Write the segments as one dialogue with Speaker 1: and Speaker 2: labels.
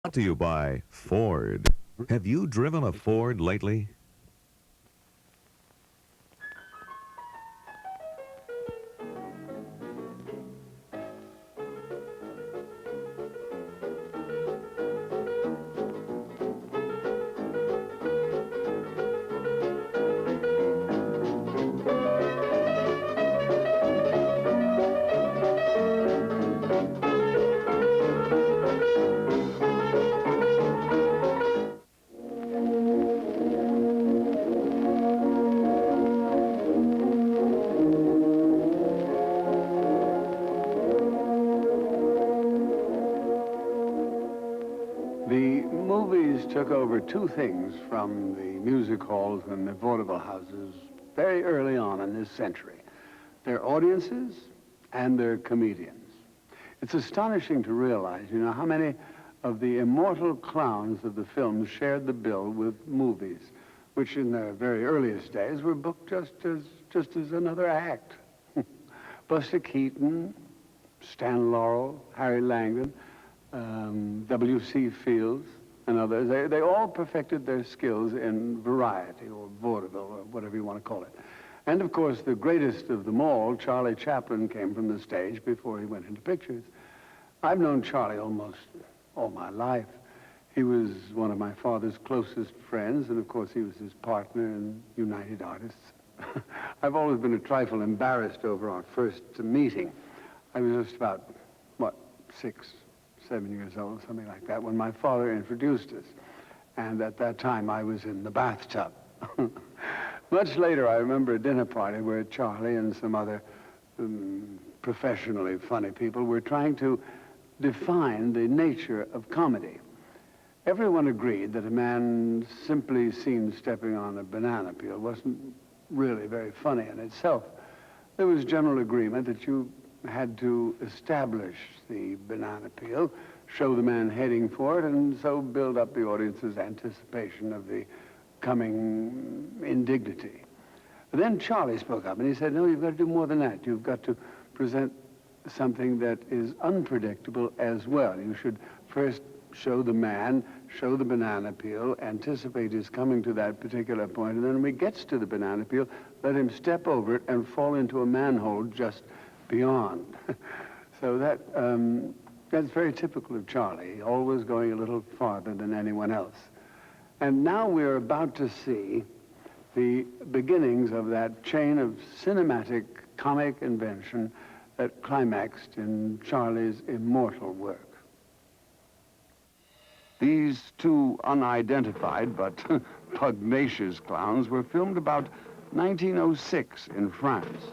Speaker 1: Brought to you by Ford. Have you driven a Ford lately?
Speaker 2: The movies took over two things from the music halls and the vaudeville houses very early on in this century: their audiences and their comedians. It's astonishing to realize, how many of the immortal clowns of the films shared the bill with movies, which in their very earliest days were booked just as another act. Buster Keaton, Stan Laurel, Harry Langdon, W.C. Fields, and others. They all perfected their skills in variety or vaudeville or whatever you want to call it. And of course, the greatest of them all, Charlie Chaplin, came from the stage before he went into pictures. I've known Charlie almost all my life. He was one of my father's closest friends, and of course, he was his partner in United Artists. I've always been a trifle embarrassed over our first meeting. I was just about, 6, 7 years old, something like that, when my father introduced us. And at that time, I was in the bathtub. Much later, I remember a dinner party where Charlie and some other professionally funny people were trying to define the nature of comedy. Everyone agreed that a man simply seen stepping on a banana peel wasn't really very funny in itself. There was general agreement that you had to establish the banana peel, show the man heading for it, and so build up the audience's anticipation of the coming indignity. But then Charlie spoke up and he said, no, you've got to do more than that. You've got to present something that is unpredictable as well. You should first show the man, show the banana peel, anticipate his coming to that particular point, and then when he gets to the banana peel, let him step over it and fall into a manhole just beyond. So that's very typical of Charlie, always going a little farther than anyone else. And now we're about to see the beginnings of that chain of cinematic comic invention that climaxed in Charlie's immortal work. These two unidentified but pugnacious clowns were filmed about 1906 in France.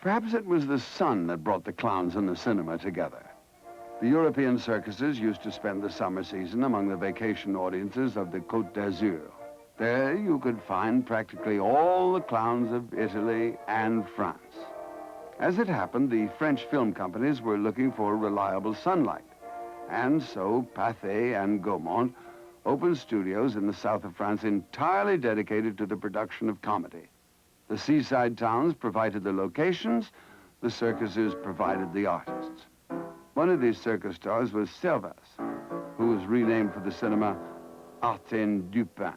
Speaker 2: Perhaps it was the sun that brought the clowns and the cinema together. The European circuses used to spend the summer season among the vacation audiences of the Côte d'Azur. There you could find practically all the clowns of Italy and France. As it happened, the French film companies were looking for reliable sunlight. And so Pathé and Gaumont opened studios in the south of France entirely dedicated to the production of comedy. The seaside towns provided the locations, the circuses provided the artists. One of these circus stars was Elvis, who was renamed for the cinema Arsène Lupin.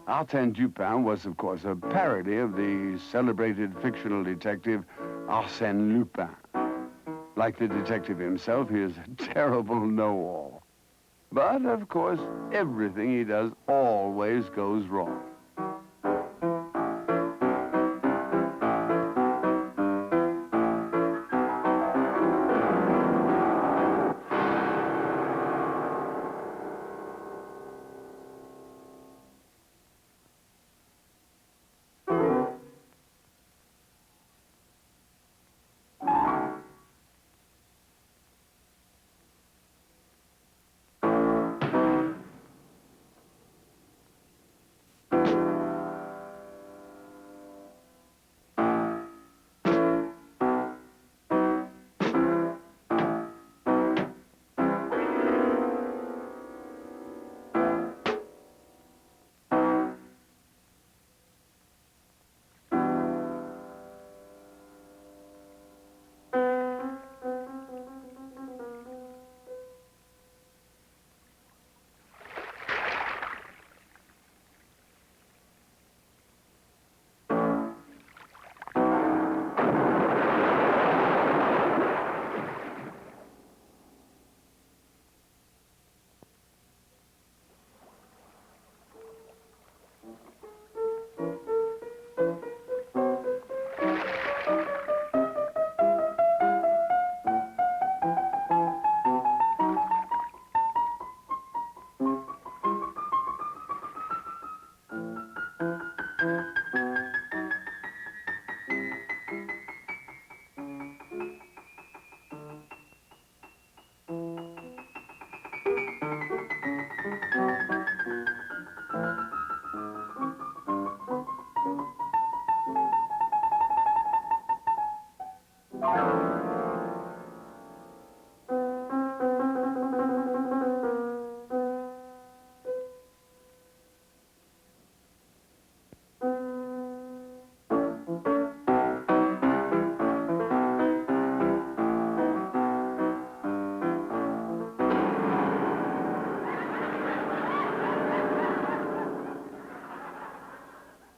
Speaker 2: Arsène Lupin was, of course, a parody of the celebrated fictional detective Arsène Lupin. Like the detective himself, he is a terrible know-all. But, of course, everything he does always goes wrong.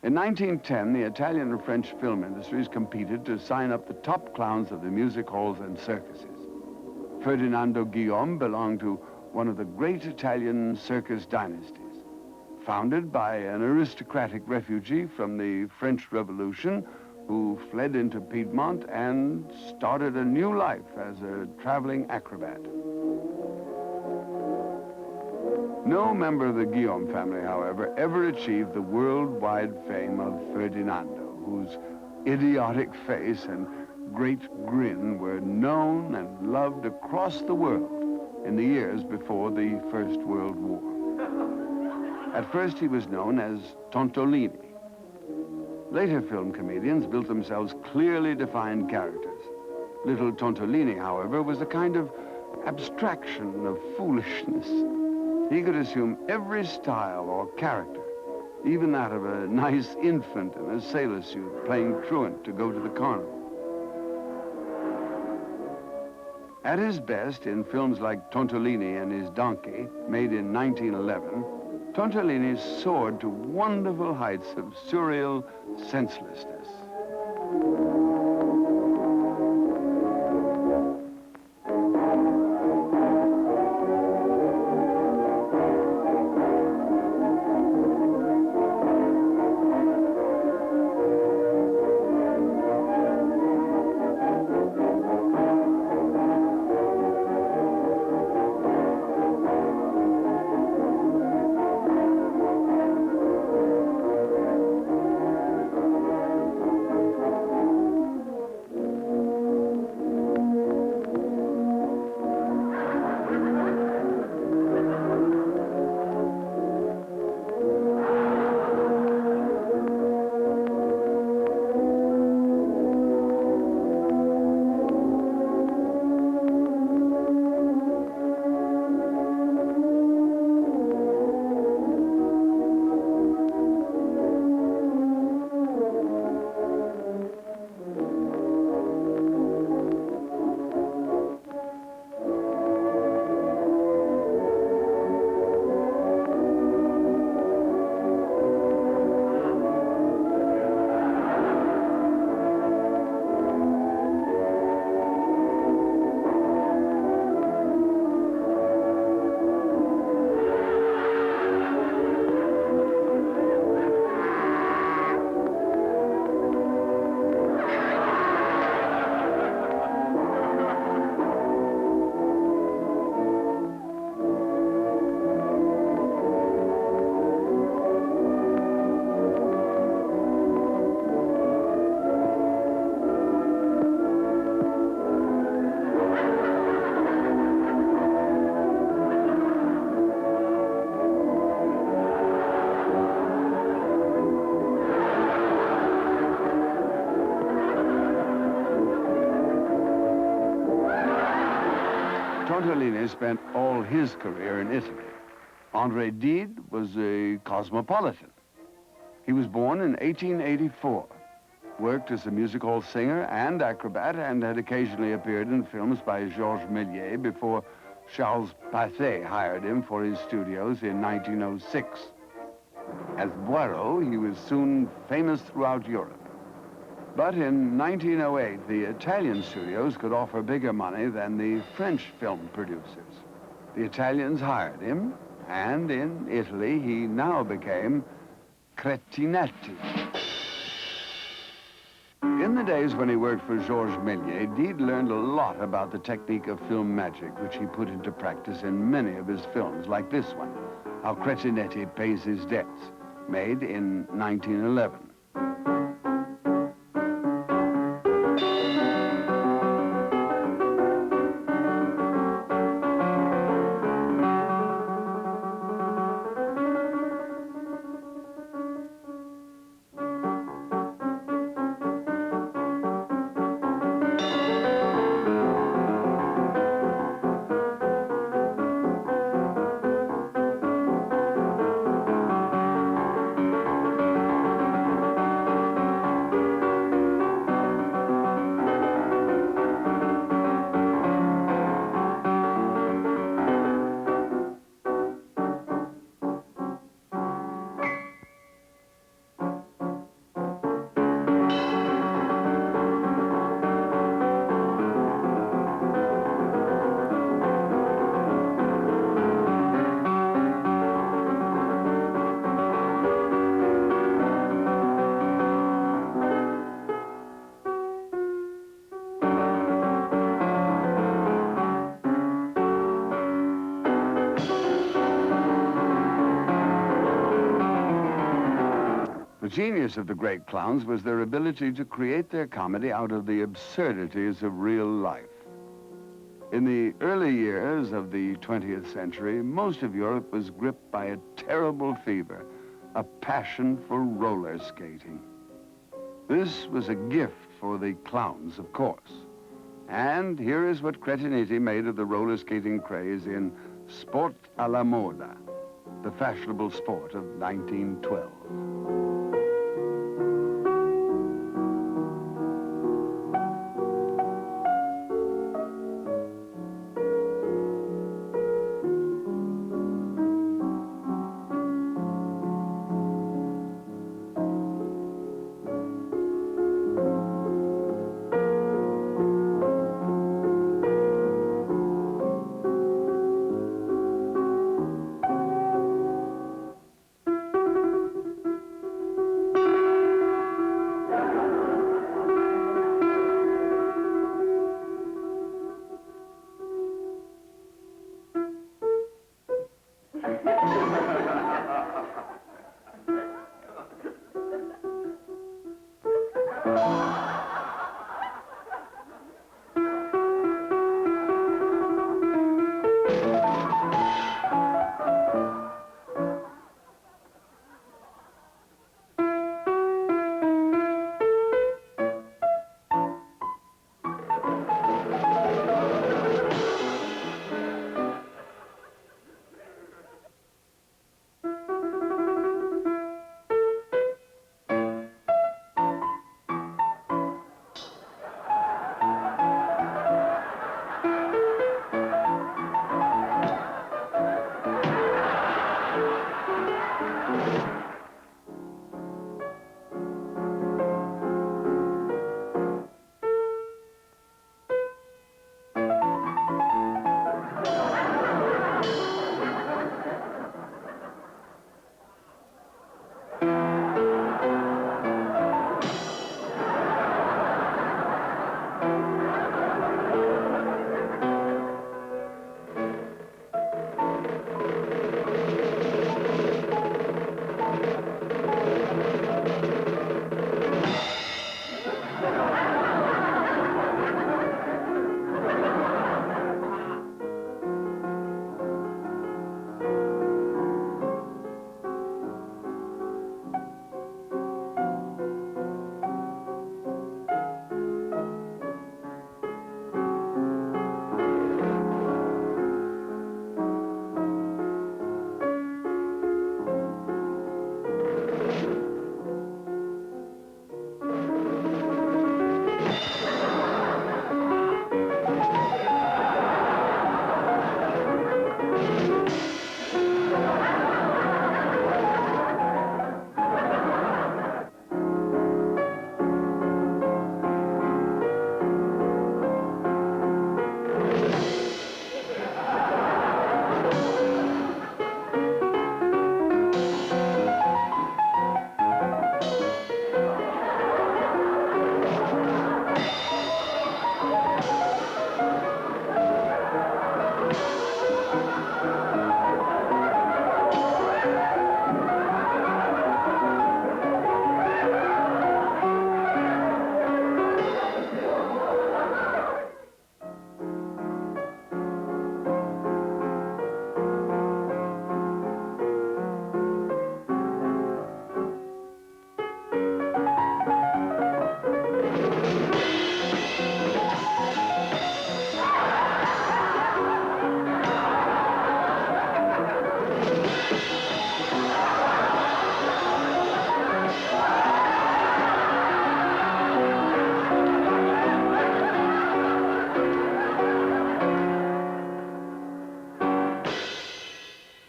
Speaker 2: In 1910, the Italian and French film industries competed to sign up the top clowns of the music halls and circuses. Ferdinando Guillaume belonged to one of the great Italian circus dynasties, founded by an aristocratic refugee from the French Revolution who fled into Piedmont and started a new life as a traveling acrobat. No member of the Guillaume family, however, ever achieved the worldwide fame of Ferdinando, whose idiotic face and great grin were known and loved across the world in the years before the First World War. At first, he was known as Tontolini. Later film comedians built themselves clearly defined characters. Little Tontolini, however, was a kind of abstraction of foolishness. He could assume every style or character, even that of a nice infant in a sailor suit playing truant to go to the carnival. At his best, in films like Tontolini and His Donkey, made in 1911, Tontolini soared to wonderful heights of surreal senselessness. Tontolini spent all his career in Italy. André Gide was a cosmopolitan. He was born in 1884, worked as a music hall singer and acrobat, and had occasionally appeared in films by Georges Méliès before Charles Pathé hired him for his studios in 1906. As Boireau, he was soon famous throughout Europe. But in 1908, the Italian studios could offer bigger money than the French film producers. The Italians hired him, and in Italy, he now became Cretinetti. In the days when he worked for Georges Méliès, Gide learned a lot about the technique of film magic, which he put into practice in many of his films, like this one, How Cretinetti Pays His Debts, made in 1911. The genius of the great clowns was their ability to create their comedy out of the absurdities of real life. In the early years of the 20th century, most of Europe was gripped by a terrible fever, a passion for roller skating. This was a gift for the clowns, of course. And here is what Cretiniti made of the roller skating craze in Sport alla Moda, the fashionable sport of 1912.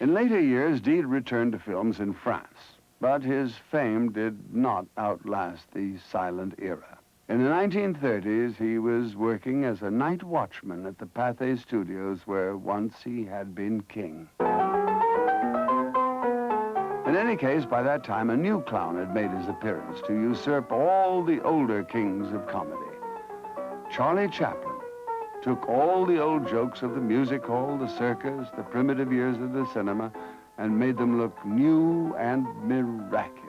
Speaker 2: In later years, Deed returned to films in France, but his fame did not outlast the silent era. In the 1930s, he was working as a night watchman at the Pathé Studios, where once he had been king. In any case, by that time, a new clown had made his appearance to usurp all the older kings of comedy. Charlie Chaplin took all the old jokes of the music hall, the circus, the primitive years of the cinema, and made them look new and miraculous.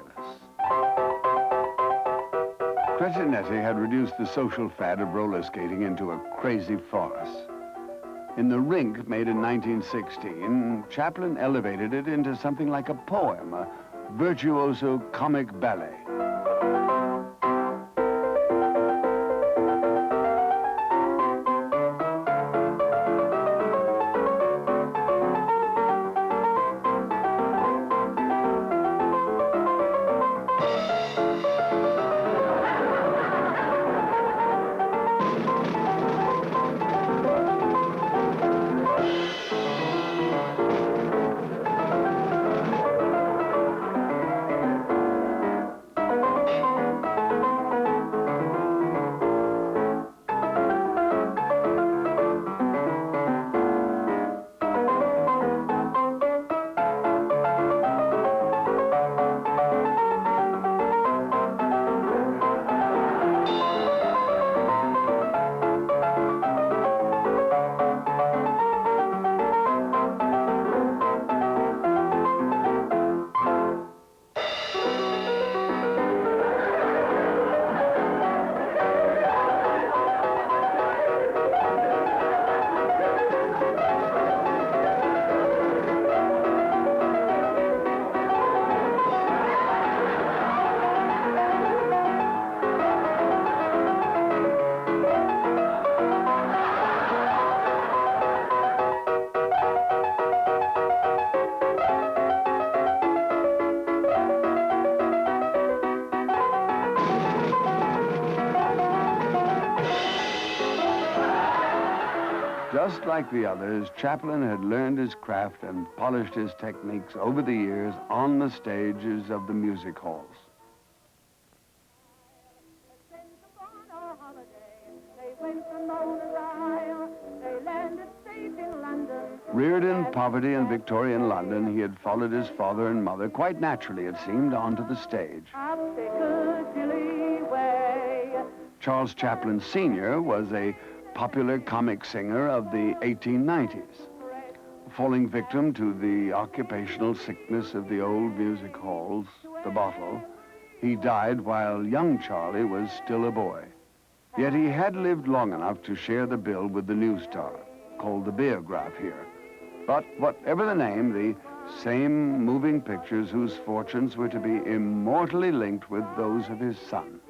Speaker 2: Cretinetti had reduced the social fad of roller skating into a crazy farce. In the rink, made in 1916, Chaplin elevated it into something like a poem, a virtuoso comic ballet. Just like the others, Chaplin had learned his craft and polished his techniques over the years on the stages of the music halls. Reared in poverty in Victorian London, he had followed his father and mother, quite naturally it seemed, onto the stage. Charles Chaplin Sr. was a popular comic singer of the 1890s. Falling victim to the occupational sickness of the old music halls, the bottle, he died while young Charlie was still a boy. Yet he had lived long enough to share the bill with the new star, called the Biograph here. But whatever the name, the same moving pictures whose fortunes were to be immortally linked with those of his son.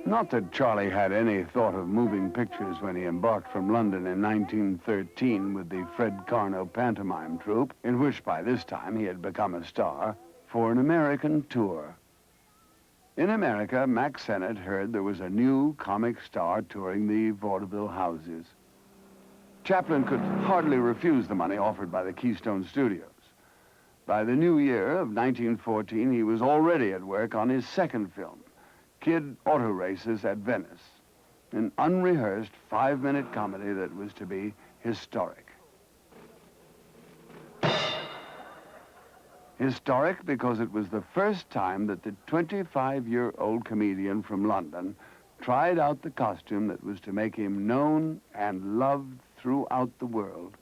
Speaker 2: Not that Charlie had any thought of moving pictures when he embarked from London in 1913 with the Fred Carnot pantomime troupe, in which by this time he had become a star, for an American tour. In America, Mack Sennett heard there was a new comic star touring the vaudeville houses. Chaplin could hardly refuse the money offered by the Keystone Studios. By the new year of 1914, he was already at work on his second film, Kid Auto Races at Venice, an unrehearsed 5-minute comedy that was to be historic. Historic because it was the first time that the 25-year-old comedian from London tried out the costume that was to make him known and loved throughout the world.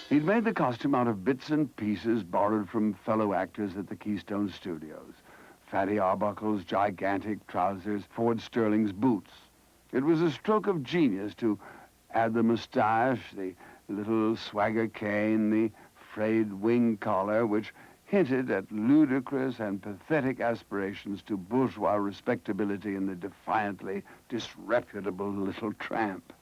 Speaker 2: He'd made the costume out of bits and pieces borrowed from fellow actors at the Keystone Studios. Fatty Arbuckle's gigantic trousers, Ford Sterling's boots. It was a stroke of genius to add the mustache, the little swagger cane, the frayed wing collar, which hinted at ludicrous and pathetic aspirations to bourgeois respectability in the defiantly disreputable little tramp.